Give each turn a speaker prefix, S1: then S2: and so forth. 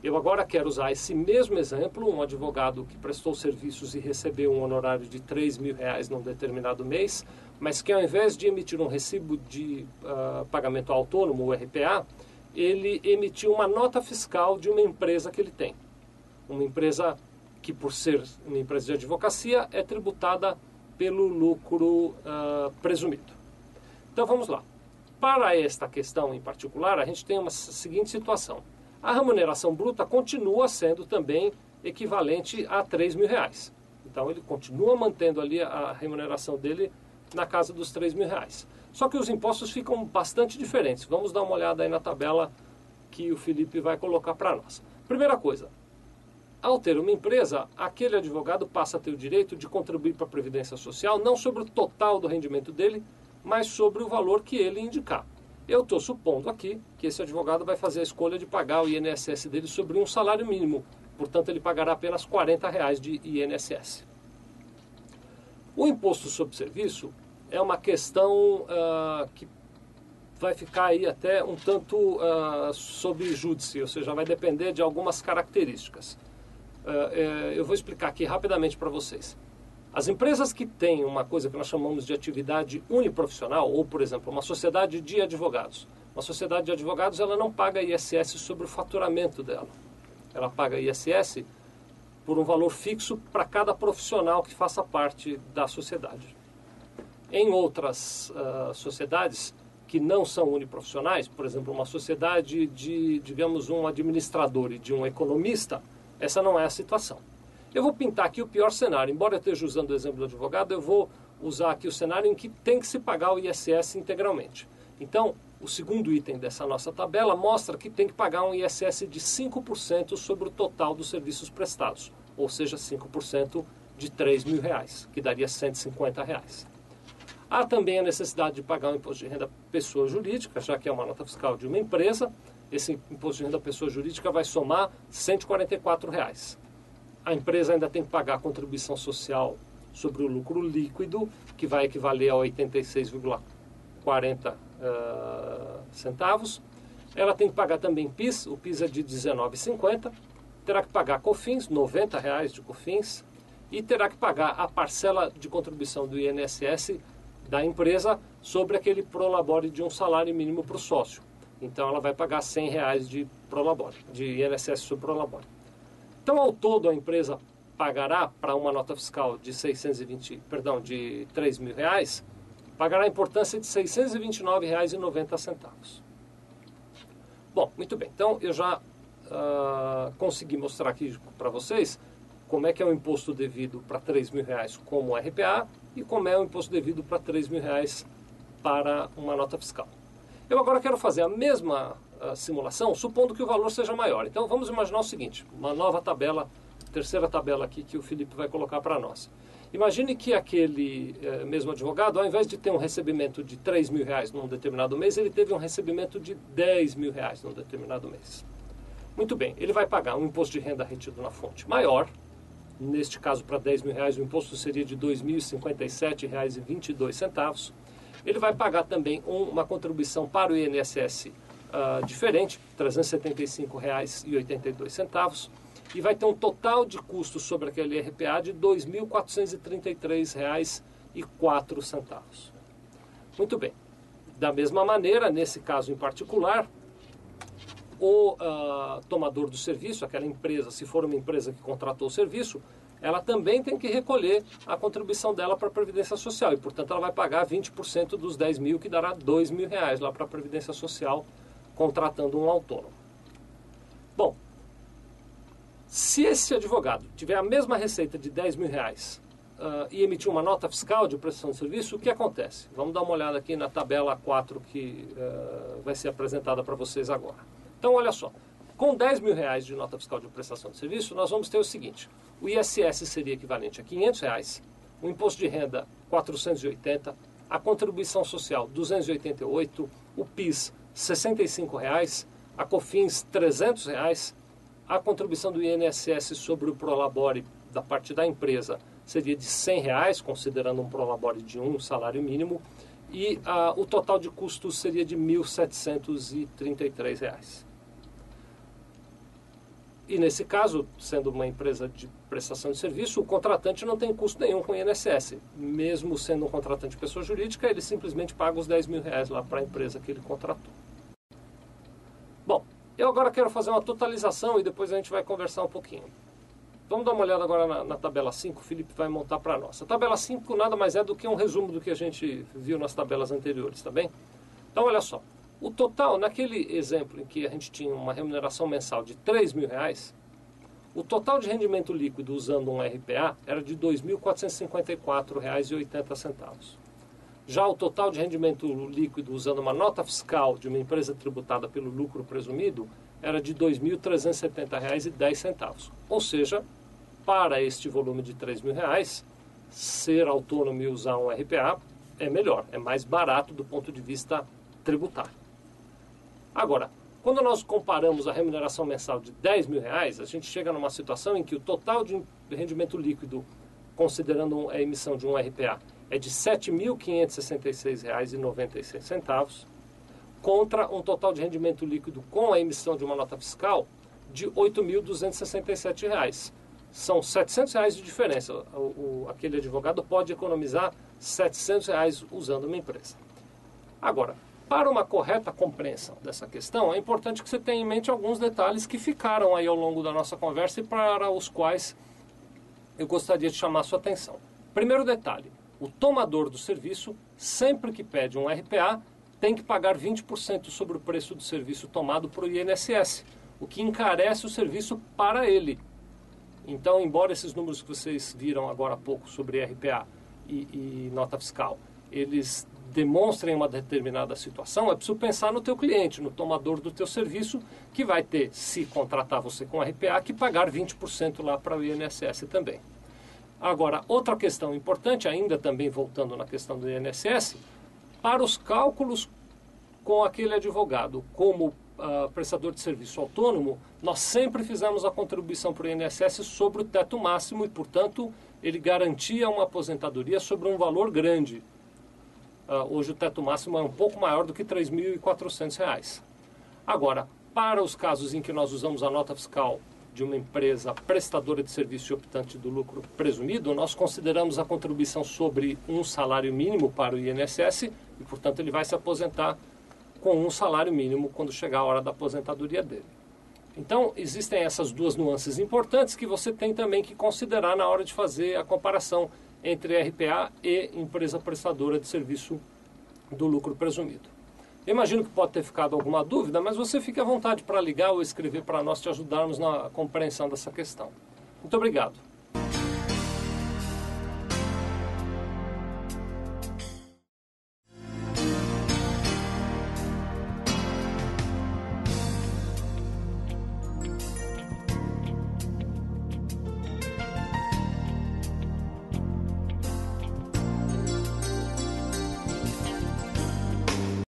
S1: Eu agora quero usar esse mesmo exemplo, um advogado que prestou serviços e recebeu um honorário de R$ 3.000 num determinado mês, mas que ao invés de emitir um recibo de pagamento autônomo, o RPA, ele emitiu uma nota fiscal de uma empresa que ele tem. Uma empresa que, por ser uma empresa de advocacia, é tributada pelo lucro presumido. Então vamos lá. Para esta questão em particular, a gente tem uma seguinte situação. A remuneração bruta continua sendo também equivalente a R$ 3.000. Então ele continua mantendo ali a remuneração dele na casa dos R$ 3.000. Só que os impostos ficam bastante diferentes. Vamos dar uma olhada aí na tabela que o Felipe vai colocar para nós. Primeira coisa, ao ter uma empresa, aquele advogado passa a ter o direito de contribuir para a Previdência Social, não sobre o total do rendimento dele, mas sobre o valor que ele indicar. Eu estou supondo aqui que esse advogado vai fazer a escolha de pagar o INSS dele sobre um salário mínimo. Portanto, ele pagará apenas R$ 40 de INSS. O imposto sobre serviço é uma questão que vai ficar aí até um tanto sob júdice, ou seja, vai depender de algumas características. Eu vou explicar aqui rapidamente para vocês. As empresas que têm uma coisa que nós chamamos de atividade uniprofissional, ou, por exemplo, uma sociedade de advogados. Uma sociedade de advogados, ela não paga ISS sobre o faturamento dela. Ela paga ISS por um valor fixo para cada profissional que faça parte da sociedade. Em outras sociedades que não são uniprofissionais, por exemplo, uma sociedade de, digamos, um administrador e de um economista, essa não é a situação. Eu vou pintar aqui o pior cenário. Embora eu esteja usando o exemplo do advogado, eu vou usar aqui o cenário em que tem que se pagar o ISS integralmente. Então, o segundo item dessa nossa tabela mostra que tem que pagar um ISS de 5% sobre o total dos serviços prestados, ou seja, 5% de R$ 3.000, que daria R$ 150. Há também a necessidade de pagar o imposto de renda pessoa jurídica, já que é uma nota fiscal de uma empresa. Esse imposto de renda pessoa jurídica vai somar R$ 144. A empresa ainda tem que pagar a contribuição social sobre o lucro líquido, que vai equivaler a 86,40 centavos. Ela tem que pagar também PIS, o PIS é de R$ 19,50. Terá que pagar COFINS, R$ 90 de COFINS. E terá que pagar a parcela de contribuição do INSS da empresa sobre aquele prolabore de um salário mínimo para o sócio. Então ela vai pagar R$ 100 de prolabore, de INSS sobre prolabore. Então, ao todo, a empresa pagará para uma nota fiscal de de R$ 3.000, pagará a importância de R$ 629,90. Bom, muito bem. Então, eu já consegui mostrar aqui para vocês como é que é o imposto devido para R$ 3.000 como RPA e como é o imposto devido para R$ 3.000 para uma nota fiscal. Eu agora quero fazer a mesma simulação, supondo que o valor seja maior. Então vamos imaginar o seguinte, uma nova tabela, terceira tabela aqui que o Felipe vai colocar para nós. Imagine que aquele mesmo advogado, ao invés de ter um recebimento de R$ 3.000 num determinado mês, ele teve um recebimento de R$ 10.000 num determinado mês. Muito bem, ele vai pagar um imposto de renda retido na fonte maior. Neste caso, para R$ 10.000, o imposto seria de R$ 2.057,22. Ele vai pagar também uma contribuição para o INSS diferente, R$ 375,82, e vai ter um total de custos sobre aquele RPA de R$ 2.433,04. Muito bem. Da mesma maneira, nesse caso em particular, o tomador do serviço, aquela empresa, se for uma empresa que contratou o serviço, ela também tem que recolher a contribuição dela para a Previdência Social. E, portanto, ela vai pagar 20% dos 10.000, que dará R$ 2.000 lá para a Previdência Social, contratando um autônomo. Bom, se esse advogado tiver a mesma receita de R$ 10.000 e emitir uma nota fiscal de prestação de serviço, o que acontece? Vamos dar uma olhada aqui na tabela 4 que vai ser apresentada para vocês agora. Então, olha só. Com R$ 10.000 de nota fiscal de prestação de serviço, nós vamos ter o seguinte. O ISS seria equivalente a R$ 500, o imposto de renda R$ 480, a contribuição social R$ 288, o PIS R$ 65, a COFINS R$ 300, a contribuição do INSS sobre o prolabore da parte da empresa seria de R$ 100, considerando um prolabore de um salário mínimo, e o total de custos seria de R$ 1.733. E nesse caso, sendo uma empresa de prestação de serviço, o contratante não tem custo nenhum com o INSS. Mesmo sendo um contratante de pessoa jurídica, ele simplesmente paga os 10 mil reais lá para a empresa que ele contratou. Bom, eu agora quero fazer uma totalização e depois a gente vai conversar um pouquinho. Vamos dar uma olhada agora na tabela 5, o Felipe vai montar para nós. A tabela 5 nada mais é do que um resumo do que a gente viu nas tabelas anteriores, tá bem? Então, olha só. O total, naquele exemplo em que a gente tinha uma remuneração mensal de 3 mil reais, o total de rendimento líquido usando um RPA era de R$ 2.454,80. Já o total de rendimento líquido usando uma nota fiscal de uma empresa tributada pelo lucro presumido era de R$ 2.370,10. Ou seja, para este volume de R$ 3 mil reais, ser autônomo e usar um RPA é melhor, é mais barato do ponto de vista tributário. Agora, quando nós comparamos a remuneração mensal de 10 mil reais, a gente chega numa situação em que o total de rendimento líquido, considerando a emissão de um RPA, é de R$ 7.566,96, contra um total de rendimento líquido com a emissão de uma nota fiscal de R$ 8.267. São R$ 700 de diferença. Aquele advogado pode economizar R$ 700 usando uma empresa. Agora, para uma correta compreensão dessa questão, é importante que você tenha em mente alguns detalhes que ficaram aí ao longo da nossa conversa e para os quais eu gostaria de chamar a sua atenção. Primeiro detalhe, o tomador do serviço, sempre que pede um RPA, tem que pagar 20% sobre o preço do serviço tomado para o INSS, o que encarece o serviço para ele. Então, embora esses números que vocês viram agora há pouco sobre RPA e nota fiscal, eles demonstrem uma determinada situação, é preciso pensar no teu cliente, no tomador do teu serviço, que vai ter, se contratar você com RPA, que pagar 20% lá para o INSS também. Agora, outra questão importante, ainda também voltando na questão do INSS, para os cálculos com aquele advogado como prestador de serviço autônomo, nós sempre fizemos a contribuição para o INSS sobre o teto máximo e, portanto, ele garantia uma aposentadoria sobre um valor grande. Hoje o teto máximo é um pouco maior do que R$ 3.400. Agora, para os casos em que nós usamos a nota fiscal de uma empresa prestadora de serviço e optante do lucro presumido, nós consideramos a contribuição sobre um salário mínimo para o INSS e, portanto, ele vai se aposentar com um salário mínimo quando chegar a hora da aposentadoria dele. Então, existem essas duas nuances importantes que você tem também que considerar na hora de fazer a comparação entre RPA e empresa prestadora de serviço do lucro presumido. Eu imagino que pode ter ficado alguma dúvida, mas você fique à vontade para ligar ou escrever para nós te ajudarmos na compreensão dessa questão. Muito obrigado.